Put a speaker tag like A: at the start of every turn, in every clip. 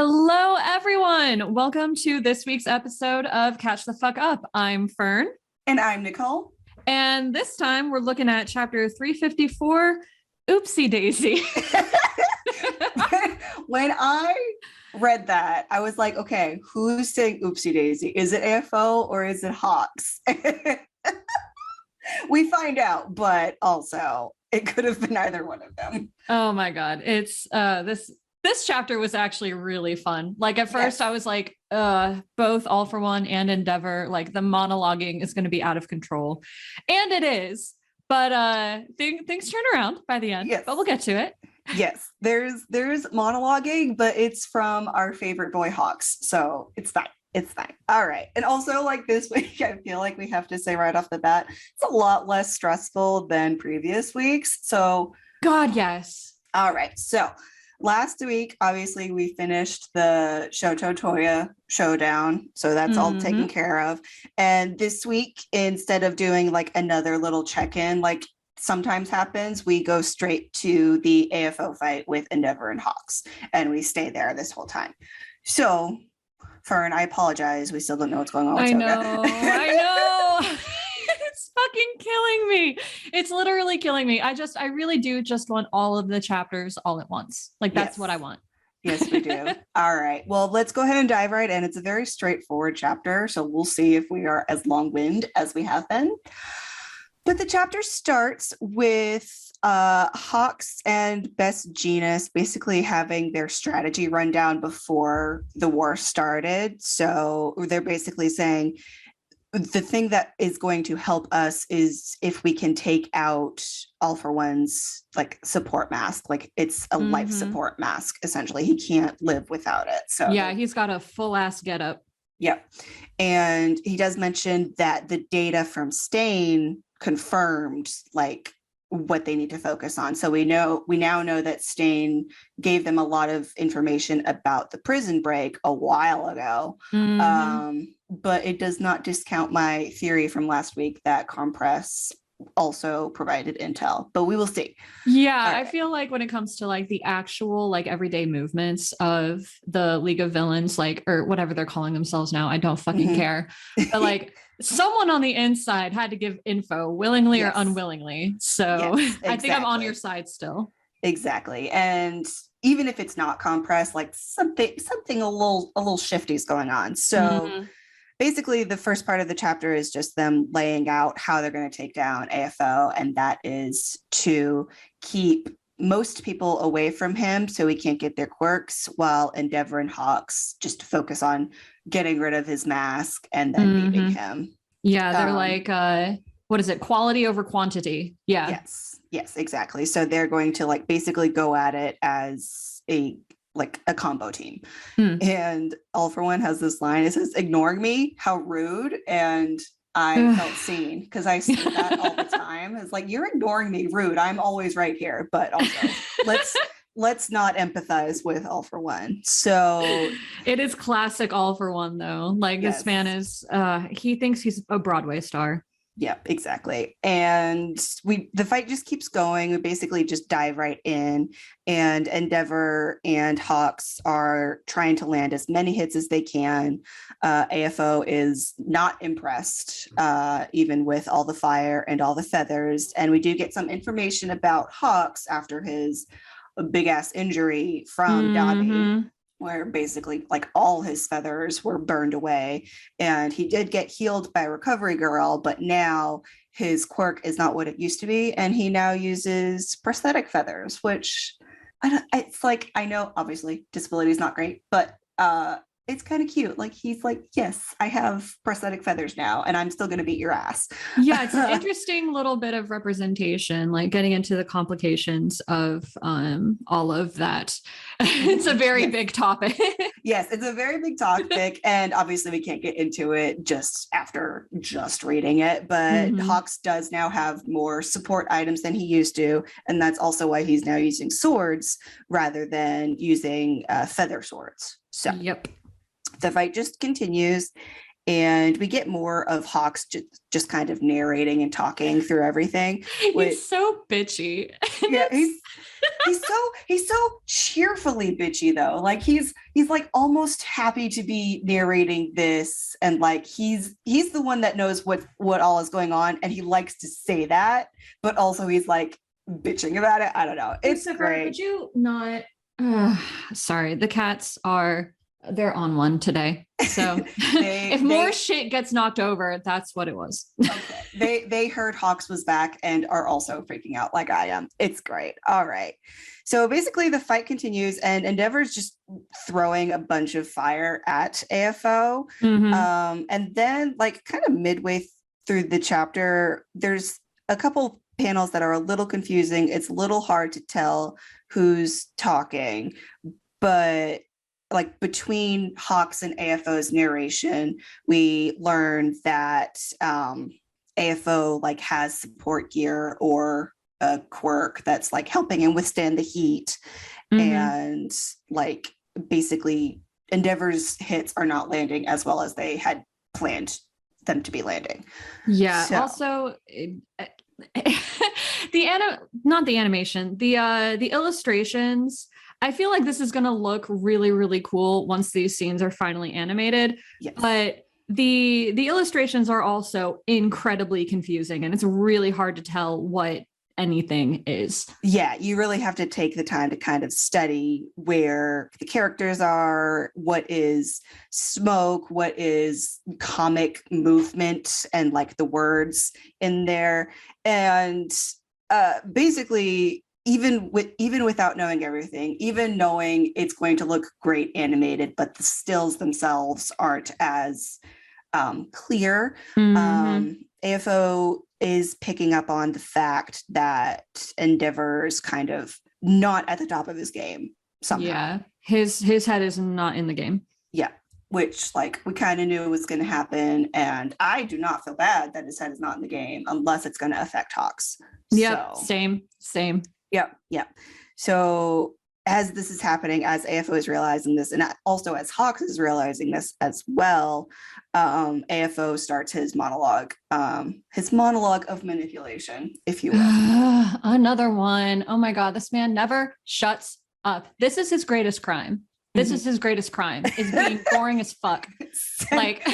A: Hello, everyone. Welcome to this week's episode of Catch the Fuck Up. I'm Fern.
B: And I'm Nicole.
A: And this time we're looking at chapter 354, Oopsie Daisy.
B: When I read that, I was like, okay, who's saying Oopsie Daisy? Is it AFO or is it Hawks? We find out, but also it could have been either one of them.
A: Oh my God. It's this chapter was actually really fun. Like at first I was like, both All for One and Endeavor, like the monologuing is going to be out of control. And it is, but things turn around by the end.
B: Yes.
A: But we'll get to it.
B: Yes, there's monologuing, but it's from our favorite boy Hawks. So it's fine. It's fine. All right. And also, like this week, I feel like we have to say right off the bat, it's a lot less stressful than previous weeks. So
A: God, yes.
B: All right. So last week, obviously, we finished the Shoto Toya showdown. So that's all taken care of. And this week, instead of doing like another little check-in, like sometimes happens, we go straight to the AFO fight with Endeavor and Hawks. And we stay there this whole time. So, Fern, I apologize. We still don't know what's going on with Toga.
A: I know. It's fucking killing me. It's literally killing me. I really do just want all of the chapters all at once. Like that's what I want.
B: Yes, we do. All right. Well, let's go ahead and dive right in. It's a very straightforward chapter. So we'll see if we are as long-winded as we have been. But the chapter starts with Hawks and Best Genus basically having their strategy rundown before the war started. So they're basically saying the thing that is going to help us is if we can take out All for One's like support mask. Like it's a life support mask, essentially. He can't live without it. So
A: yeah, he's got a full ass getup.
B: Yep. And he does mention that the data from Stain confirmed like what they need to focus on. So we now know that Stain gave them a lot of information about the prison break a while ago. But it does not discount my theory from last week that Compress also provided intel, but we will see.
A: Yeah, right. I feel like when it comes to like the actual like everyday movements of the League of Villains, like or whatever they're calling themselves now, I don't fucking care. But like someone on the inside had to give info willingly or unwillingly. So exactly. I think I'm on your side still.
B: Exactly. And even if it's not Compress, like something a little shifty is going on. So basically, the first part of the chapter is just them laying out how they're going to take down AFO, and that is to keep most people away from him so he can't get their quirks, while Endeavor and Hawks just focus on getting rid of his mask and then beating him.
A: Yeah, they're like, what is it? Quality over quantity. Yeah.
B: Yes, exactly. So they're going to like basically go at it as a combo team. And All for One has this line, it says, ignoring me, how rude. And I felt seen because I see that all the time. It's like, you're ignoring me, rude. I'm always right here. But also let's not empathize with All for One. So
A: it is classic All for One though. Like this man is he thinks he's a Broadway star.
B: Yeah, exactly. And the fight just keeps going. We basically just dive right in, and Endeavor and Hawks are trying to land as many hits as they can. AFO is not impressed, even with all the fire and all the feathers. And we do get some information about Hawks after his big ass injury from Dobby, where basically like all his feathers were burned away, and he did get healed by Recovery Girl, but now his quirk is not what it used to be, and he now uses prosthetic feathers, which it's like, I know obviously disability is not great, but it's kind of cute. Like he's like, yes, I have prosthetic feathers now, and I'm still going to beat your ass.
A: Yeah, it's an interesting little bit of representation, like getting into the complications of all of that. It's a very big topic.
B: Yes, it's a very big topic, and obviously we can't get into it just after just reading it, but Hawks does now have more support items than he used to, and that's also why he's now using swords rather than using feather swords. So
A: yep.
B: The fight just continues, and we get more of Hawks just kind of narrating and talking through everything.
A: He's so bitchy.
B: Yeah, he's so cheerfully bitchy though. Like he's like almost happy to be narrating this, and like he's the one that knows what all is going on, and he likes to say that, but also he's like bitching about it. I don't know. It's great.
A: Could you not? Sorry, the cats they're on one today. So if more shit gets knocked over, that's what it was.
B: Okay. They heard Hawks was back and are also freaking out like I am. It's great. All right. So basically the fight continues and Endeavor's just throwing a bunch of fire at AFO.
A: Mm-hmm.
B: And then like kind of midway through the chapter, there's a couple panels that are a little confusing. It's a little hard to tell who's talking, but like between Hawks and AFO's narration, we learn that AFO like has support gear or a quirk that's like helping him withstand the heat. Mm-hmm. And like basically Endeavor's hits are not landing as well as they had planned them to be landing.
A: Yeah. So. Also, not the animation, the illustrations. I feel like this is going to look really, really cool once these scenes are finally animated. Yes. But the illustrations are also incredibly confusing, and it's really hard to tell what anything is.
B: Yeah, you really have to take the time to kind of study where the characters are, what is smoke, what is comic movement, and like the words in there. And basically, even without knowing everything, even knowing it's going to look great animated, but the stills themselves aren't as clear. Mm-hmm. AFO is picking up on the fact that Endeavor's kind of not at the top of his game somehow.
A: Yeah, his head is not in the game.
B: Yeah, which like we kind of knew was going to happen, and I do not feel bad that his head is not in the game unless it's going to affect Hawks.
A: Yep, so. Same.
B: Yep. So as this is happening, as AFO is realizing this, and also as Hawks is realizing this as well, AFO starts his monologue of manipulation, if you will.
A: Another one. Oh my God, this man never shuts up. This is his greatest crime. Is being boring as fuck. Like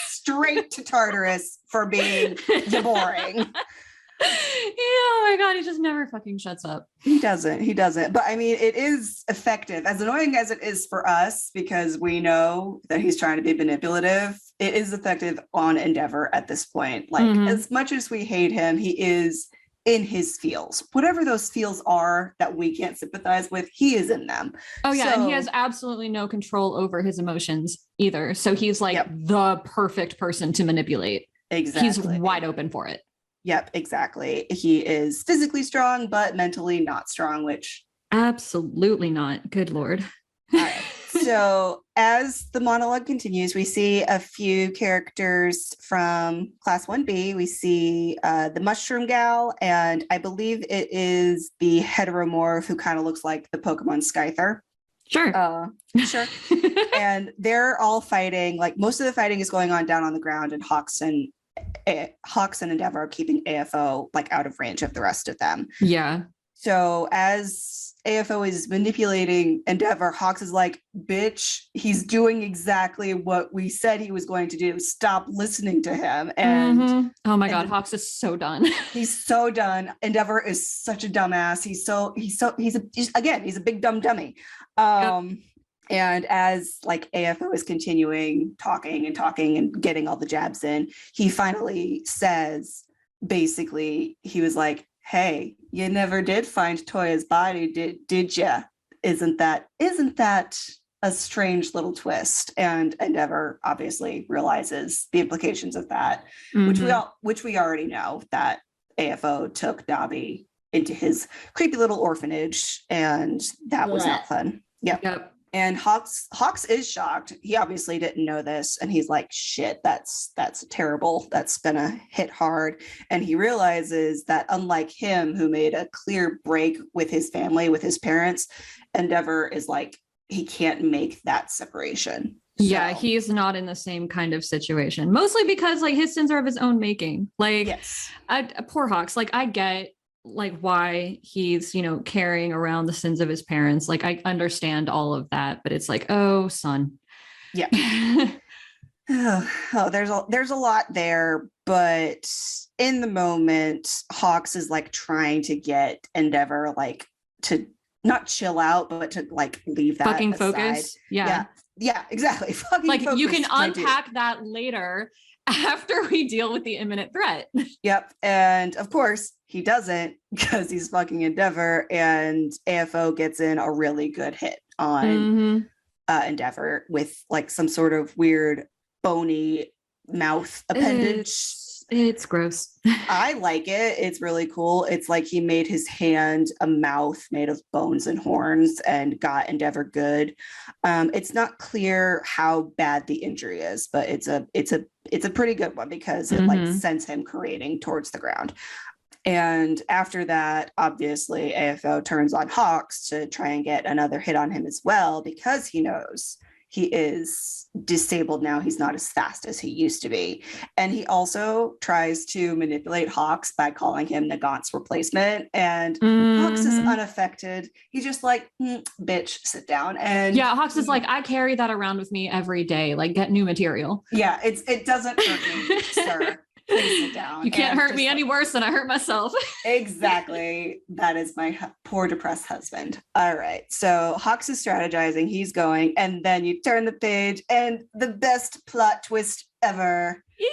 B: straight to Tartarus for being boring.
A: Oh my God, he just never fucking shuts up.
B: He doesn't. But I mean, it is effective. As annoying as it is for us, because we know that he's trying to be manipulative, it is effective on Endeavor at this point. Like, as much as we hate him, he is in his feels. Whatever those feels are that we can't sympathize with, he is in them.
A: Oh yeah, and he has absolutely no control over his emotions either. So he's like the perfect person to manipulate.
B: Exactly.
A: He's wide open for it.
B: Yep, exactly. He is physically strong, but mentally not strong, which...
A: Absolutely not. Good Lord.
B: All right. So as the monologue continues, we see a few characters from Class 1B. We see the Mushroom Gal, and I believe it is the heteromorph who kind of looks like the Pokemon Scyther.
A: Sure.
B: Sure. And they're all fighting. Like, most of the fighting is going on down on the ground, and Hawks and Endeavor are keeping AFO like out of range of the rest of them.
A: Yeah.
B: So as AFO is manipulating Endeavor, Hawks is like, bitch, he's doing exactly what we said he was going to do. Stop listening to him. And
A: oh my God, Hawks is so done.
B: He's so done. Endeavor is such a dumbass. He's a big dumb dummy. And as like AFO is continuing talking and getting all the jabs in, he finally says, basically, he was like, hey, you never did find Toya's body, did ya? Isn't that a strange little twist? And Endeavor obviously realizes the implications of that, which we already know, that AFO took Dobby into his creepy little orphanage, and that was not fun. Yep. And Hawks is shocked. He obviously didn't know this. And he's like, shit, that's terrible. That's gonna hit hard. And he realizes that unlike him, who made a clear break with his family, with his parents, Endeavor is like, he can't make that separation.
A: Yeah, he's not in the same kind of situation, mostly because like his sins are of his own making. Like,
B: yes.
A: Poor Hawks. Like, I get like why he's, carrying around the sins of his parents. Like, I understand all of that, but it's like, oh, son.
B: Yeah. Oh, there's a lot there, but in the moment, Hawks is like trying to get Endeavor like to not chill out, but to like leave that
A: fucking
B: aside.
A: focus. Yeah.
B: Yeah, exactly. Fucking
A: like
B: focus,
A: you can unpack that later after we deal with the imminent threat.
B: Yep. And of course he doesn't, because he's fucking Endeavor, and AFO gets in a really good hit on Endeavor with like some sort of weird bony mouth appendage.
A: It's gross.
B: I like it. It's really cool. It's like he made his hand a mouth made of bones and horns and got Endeavor good. It's not clear how bad the injury is, but it's a pretty good one, because it like sends him careening towards the ground. And after that, obviously, AFO turns on Hawks to try and get another hit on him as well, because he knows he is disabled now. He's not as fast as he used to be. And he also tries to manipulate Hawks by calling him Nagant's replacement. And Hawks is unaffected. He's just like, bitch, sit down. And
A: yeah, Hawks is like, I carry that around with me every day. Like, get new material.
B: Yeah, it doesn't hurt me, sir. Please sit down.
A: You can't hurt me any worse than I hurt myself.
B: Exactly. That is my poor depressed husband. All right. So Hawks is strategizing. He's going. And then you turn the page and the best plot twist ever. Yeah.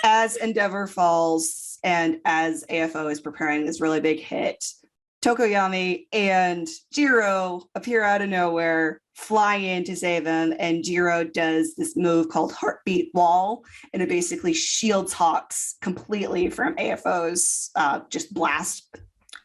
B: As Endeavor falls and as AFO is preparing this really big hit, Tokoyami and Jiro appear out of nowhere, fly in to save him, and Jiro does this move called Heartbeat Wall, and it basically shields Hawks completely from AFO's just blast,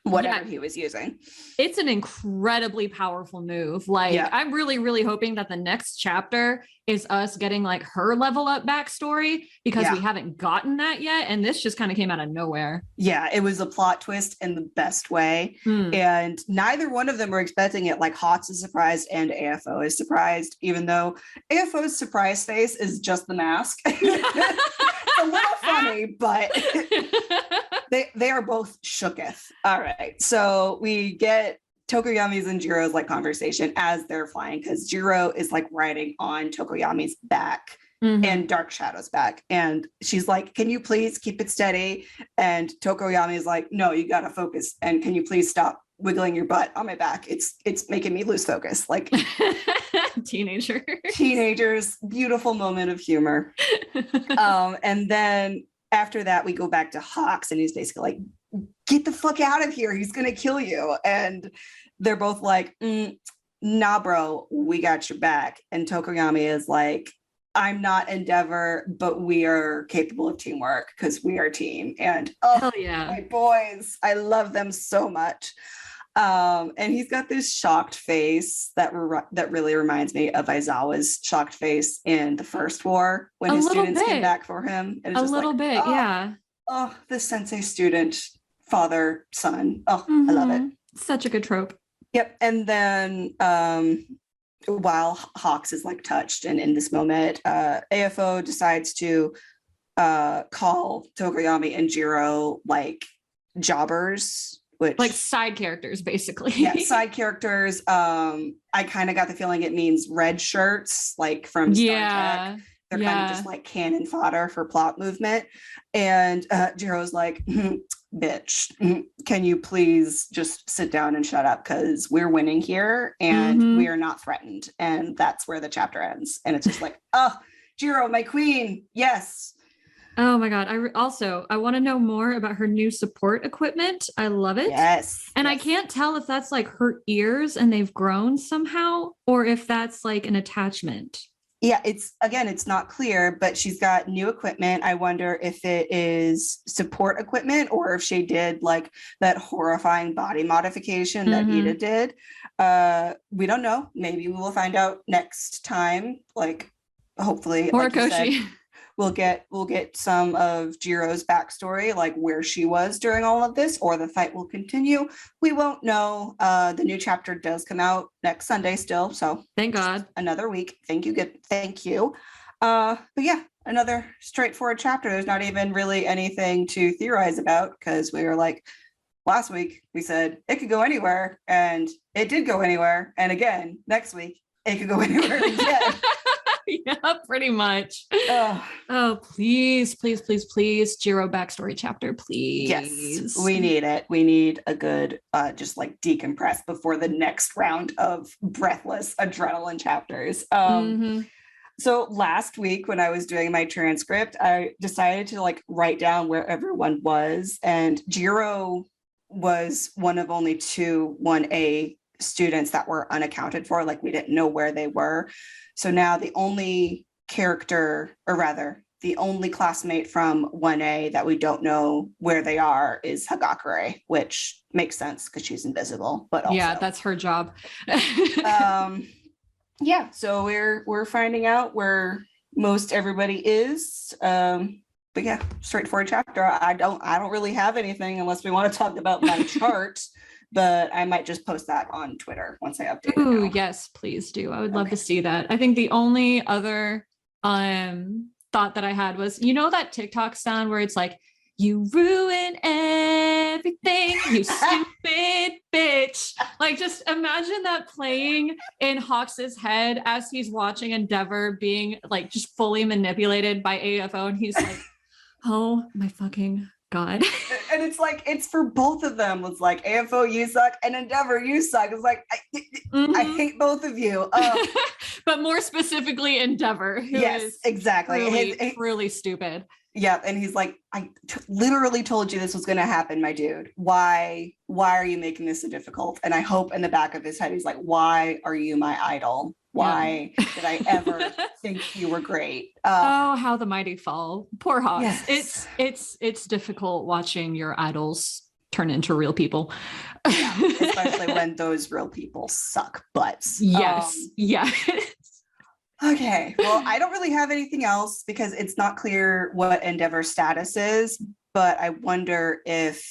B: whatever he was using.
A: It's an incredibly powerful move. Like, I'm really, really hoping that the next chapter is us getting like her level up backstory, because we haven't gotten that yet. And this just kind of came out of nowhere. Yeah, it was a plot twist in the best way. And neither one of them were expecting it. Like, Hawks is surprised and AFO is surprised, even though AFO's surprise face is just the mask. It's a little funny, but they are both shooketh. All right. So we get Tokoyami's and Jiro's like conversation as they're flying, because Jiro is like riding on Tokoyami's back and Dark Shadow's back. And she's like, can you please keep it steady? And Tokoyami is like, no, you got to focus. And can you please stop wiggling your butt on my back? It's making me lose focus. Like, teenagers, beautiful moment of humor. And then after that, we go back to Hawks, and he's basically like, get the fuck out of here. He's going to kill you. And they're both like, nah, bro, we got your back. And Tokoyami is like, I'm not Endeavor, but we are capable of teamwork because we are a team. And hell yeah,
B: my boys, I love them so much. And he's got this shocked face that really reminds me of Aizawa's shocked face in the first war when his students came back for him. And it's just
A: yeah.
B: Oh, the sensei student, father, son. Oh, I love it.
A: Such a good trope.
B: Yep. And then while Hawks is like touched, and in this moment, AFO decides to call Tokoyami and Jiro like jobbers, which
A: like side characters, basically.
B: Yeah, side characters. I kind of got the feeling it means red shirts, like from Star Trek. They're kind of just like cannon fodder for plot movement. And Jiro's like, bitch, can you please just sit down and shut up? Because we're winning here and we are not threatened. And that's where the chapter ends. And it's just like, oh, Jiro, my queen. Yes.
A: Oh my God. I want to know more about her new support equipment. I love it.
B: Yes.
A: And I can't tell if that's like her ears and they've grown somehow, or if that's like an attachment.
B: Yeah, it's not clear, but she's got new equipment. I wonder if it is support equipment or if she did like that horrifying body modification that Ida did. We don't know. Maybe we will find out next time. Like, hopefully,
A: Horikoshi.
B: We'll get some of Jiro's backstory, like where she was during all of this, or the fight will continue. We won't know. The new chapter does come out next Sunday still, so
A: thank God.
B: Another week. Thank you. But yeah, another straightforward chapter. There's not even really anything to theorize about, because we were like, last week we said it could go anywhere, and it did go anywhere. And again, next week it could go anywhere again.
A: Yeah, pretty much. Oh, please, Jiro backstory chapter, please.
B: Yes, we need it. We need a good, just like decompress before the next round of breathless adrenaline chapters. So last week when I was doing my transcript, I decided to like write down where everyone was, and Jiro was one of only two 1A students that were unaccounted for. Like we didn't know where they were. So now the only character, or rather the only classmate from 1A that we don't know where they are is Hagakure, which makes sense because she's invisible, but also,
A: yeah, that's her job.
B: Yeah, so we're finding out where most everybody is. But yeah, straightforward chapter. I don't really have anything unless we want to talk about my chart, but I might just post that on Twitter once I update
A: Ooh,
B: it.
A: yes, please do. I would love to see that. I think the only other thought that I had was, you know, that TikTok sound where it's like, you ruin everything, you stupid bitch. Like, just imagine that playing in Hawks's head as he's watching Endeavor being like just fully manipulated by AFO, and he's like, oh my fucking God.
B: And it's like, it's for both of them. It's like, AFO, you suck, and Endeavor, you suck. It's like, I hate both of you.
A: But more specifically, Endeavor, who is
B: exactly
A: really stupid.
B: Yeah, and he's like, I literally told you this was going to happen, my dude. Why are you making this so difficult? And I hope in the back of his head, he's like, why are you my idol? Why did I ever think you were great?
A: Oh, how the mighty fall. Poor Hawks.
B: Yes.
A: It's difficult watching your idols turn into real people.
B: Yeah, especially when those real people suck butts.
A: Yes. Yes.
B: Okay, well, I don't really have anything else because it's not clear what Endeavor's status is, but I wonder if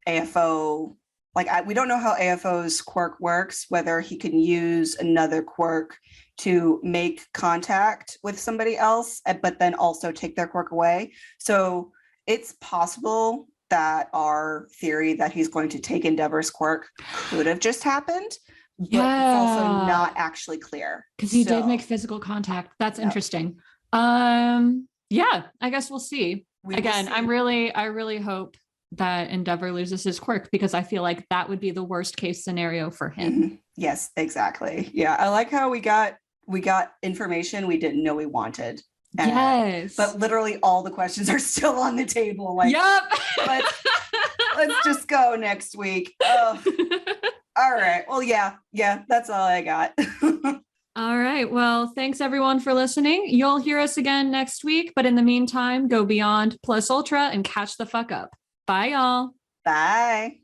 B: AFO, we don't know how AFO's quirk works, whether he can use another quirk to make contact with somebody else, but then also take their quirk away. So it's possible that our theory that he's going to take Endeavor's quirk could have just happened. But it's also not actually clear
A: because he did make physical contact. That's interesting. Yeah, I guess we'll see. I really hope that Endeavor loses his quirk, because I feel like that would be the worst case scenario for him.
B: Mm-hmm. Yes, exactly. Yeah, I like how we got information we didn't know we wanted.
A: Yes,
B: but literally all the questions are still on the table. Like,
A: yep.
B: let's just go next week. All right. Well, yeah, that's all I got.
A: All right. Well, thanks everyone for listening. You'll hear us again next week, but in the meantime, go beyond plus ultra and catch the fuck up. Bye, y'all.
B: Bye.